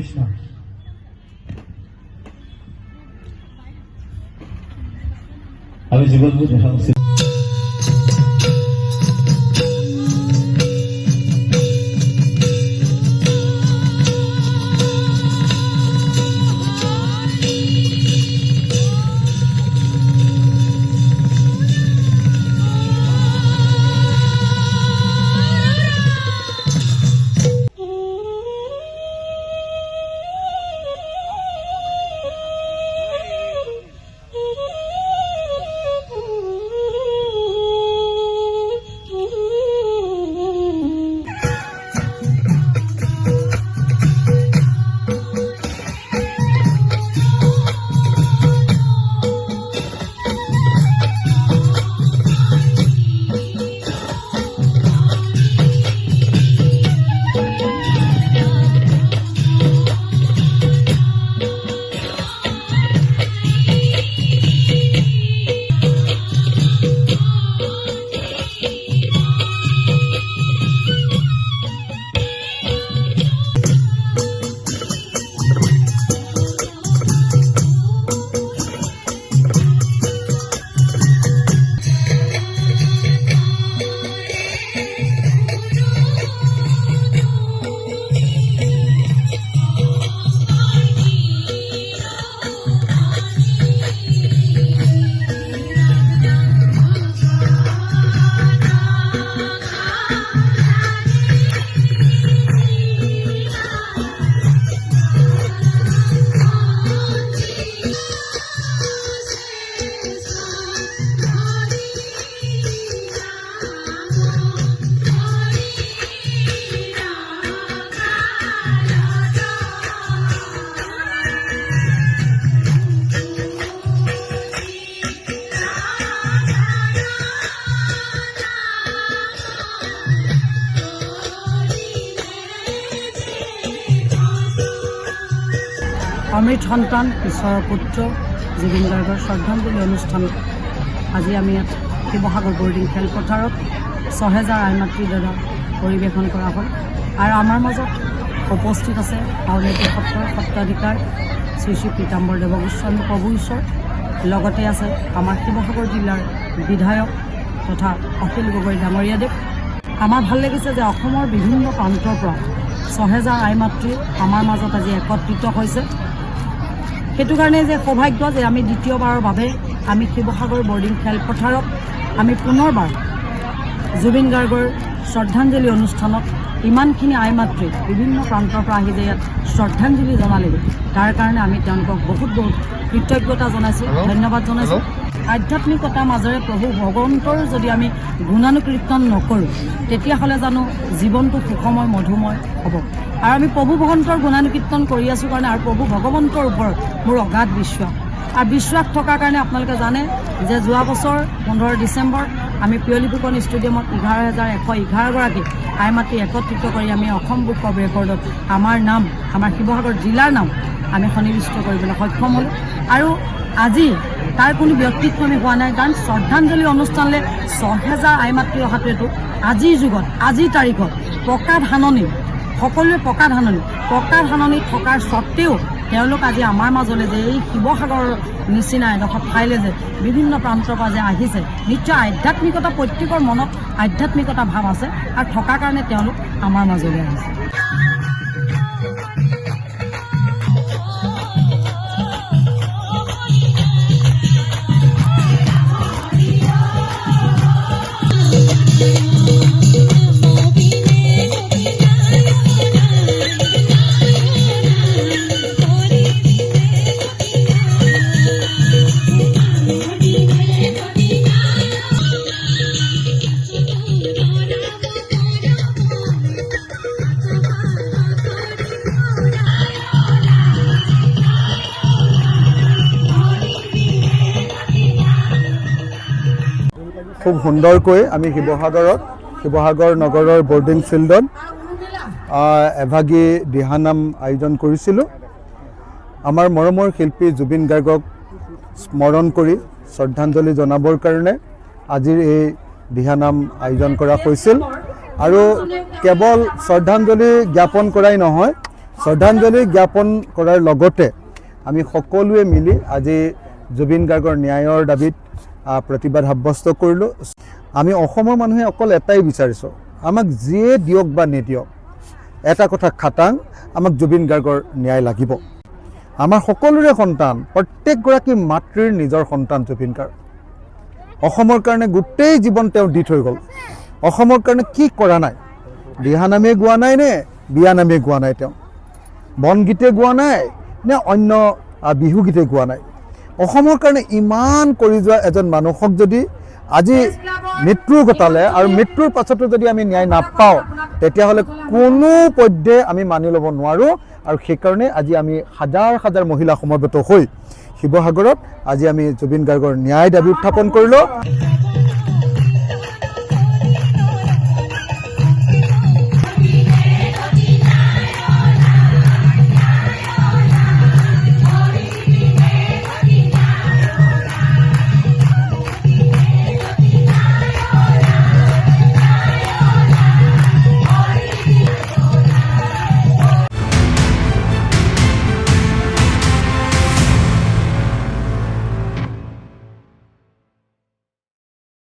কৃষ্ণ। আমি জীৱনবোৰ দেখা উচিত। অমৃত সন্তান ঈশ্বৰৰ পুত্ৰ জুবিন গাৰ্গৰ শ্ৰদ্ধাঞ্জলি অনুষ্ঠান আজি আমি ইয়াত শিৱসাগৰ বৰ্ডিং খেলপথাৰত ৬০০০ আই মাতৃৰ দ্বাৰা পৰিৱেশন কৰা হ'ল। আৰু আমাৰ মাজত উপস্থিত আছে আউনীআটী সত্ৰৰ সত্ৰাধিকাৰ শ্ৰী শ্ৰী পীতাম্বৰ দেৱগোস্বামী প্ৰভু ঈশ্বৰ, লগতে আছে আমাৰ শিৱসাগৰ জিলাৰ বিধায়ক তথা অখিল গগৈ ডাঙৰীয়াদেৱ। আমাৰ ভাল লাগিছে যে অসমৰ বিভিন্ন প্ৰান্তৰ পৰা ৬০০০ আই মাতৃ আমাৰ মাজত আজি একত্ৰিত হৈছে। সেইটো কাৰণে যে সৌভাগ্য যে আমি দ্বিতীয়বাৰৰ বাবে আমি শিৱসাগৰ বৰ্ডিং খেলপথাৰত আমি পুনৰবাৰ জুবিন গাৰ্গৰ শ্ৰদ্ধাঞ্জলি অনুষ্ঠানত ইমানখিনি আই মাতৃ বিভিন্ন প্ৰান্তৰ পৰা আহি যে ইয়াত শ্ৰদ্ধাঞ্জলি জনালেগৈ, তাৰ কাৰণে আমি তেওঁলোকক বহুত বহুত কৃতজ্ঞতা জনাইছোঁ, ধন্যবাদ জনাইছোঁ। আধ্যাত্মিকতাৰ মাজেৰে প্ৰভু ভগৱন্তৰ যদি আমি গুণানুকীৰ্তন নকৰোঁ তেতিয়াহ'লে জানো জীৱনটো সুখময় মধুময় হ'ব। আৰু আমি প্ৰভু ভগৱন্তৰ গুণানুকীৰ্তন কৰি আছোঁ কাৰণে আৰু প্ৰভু ভগৱন্তৰ ওপৰত মোৰ অগাধ বিশ্বাস আৰু বিশ্বাস থকাৰ কাৰণে আপোনালোকে জানে যে যোৱা বছৰ 15 ডিচেম্বৰ আমি পিয়লি ফুকন ষ্টেডিয়ামত 11,111গৰাকী আই মাতৃ একত্ৰিত কৰি আমি অসম বুক অৱ ৰেকৰ্ডত আমাৰ নাম, আমাৰ শিৱসাগৰ জিলাৰ নাম আমি সন্নিৱিষ্ট কৰিবলৈ সক্ষম হ'লোঁ। আৰু আজি তাৰ কোনো ব্যক্তিক্ৰমী হোৱা নাই, কাৰণ শ্ৰদ্ধাঞ্জলি অনুষ্ঠানলৈ ৬০০০ আই মাতৃ অহাটো এইটো আজিৰ যুগত, আজিৰ তাৰিখত পকা ধাননি, সকলোৱে পকা ধাননি থকাৰ স্বত্তেও তেওঁলোক আজি আমাৰ মাজলৈ যে এই শিৱসাগৰৰ নিচিনা এডোখৰ ঠাইলৈ যে বিভিন্ন প্ৰান্তৰ পৰা যে আহিছে, নিশ্চয় আধ্যাত্মিকতা, প্ৰত্যেকৰ মনত আধ্যাত্মিকতা ভাৱ আছে আৰু থকাৰ কাৰণে তেওঁলোক আমাৰ মাজলৈ আহিছে। খুব সুন্দৰকৈ আমি শিৱসাগৰ নগৰৰ বৰ্ডিং ফিল্ডত এভাগী দিহানাম আয়োজন কৰিছিলোঁ। আমাৰ মৰমৰ শিল্পী জুবিন গাৰ্গক স্মৰণ কৰি শ্ৰদ্ধাঞ্জলি জনাবৰ কাৰণে আজিৰ এই দিহানাম আয়োজন কৰা হৈছিল। আৰু কেৱল শ্ৰদ্ধাঞ্জলি জ্ঞাপন কৰাই নহয়, শ্ৰদ্ধাঞ্জলি জ্ঞাপন কৰাৰ লগতে আমি সকলোৱে মিলি আজি জুবিন গাৰ্গৰ ন্যায়ৰ দাবীত প্ৰতিবাদ সাব্যস্ত কৰিলোঁ। আমি অসমৰ মানুহে অকল এটাই বিচাৰিছোঁ, আমাক যিয়ে দিয়ক বা নিদিয়ক এটা কথা খাটাং, আমাক জুবিন গাৰ্গৰ ন্যায় লাগিব। আমাৰ সকলোৰে সন্তান, প্ৰত্যেকগৰাকী মাতৃৰ নিজৰ সন্তান জুবিন গাৰ্গ। অসমৰ কাৰণে গোটেই জীৱন তেওঁ দি থৈ গ'ল। অসমৰ কাৰণে কি কৰা নাই? দিহানামে গোৱা নাই নে বিয়ানামে গোৱা নাই? তেওঁ বনগীতে গোৱা নাই নে অন্য বিহুগীতে গোৱা নাই? অসমৰ কাৰণে ইমান কৰি যোৱা এজন মানুহক যদি আজি মৃত্যু ঘটালে আৰু মৃত্যুৰ পাছতো যদি আমি ন্যায় নাপাওঁ, তেতিয়াহ'লে কোনো পধ্যে আমি মানি ল'ব নোৱাৰোঁ। আৰু সেইকাৰণে আজি আমি হাজাৰ হাজাৰ মহিলা সমবেত হৈ শিৱসাগৰত আজি আমি জুবিন গাৰ্গৰ ন্যায় দাবী উত্থাপন কৰিলোঁ।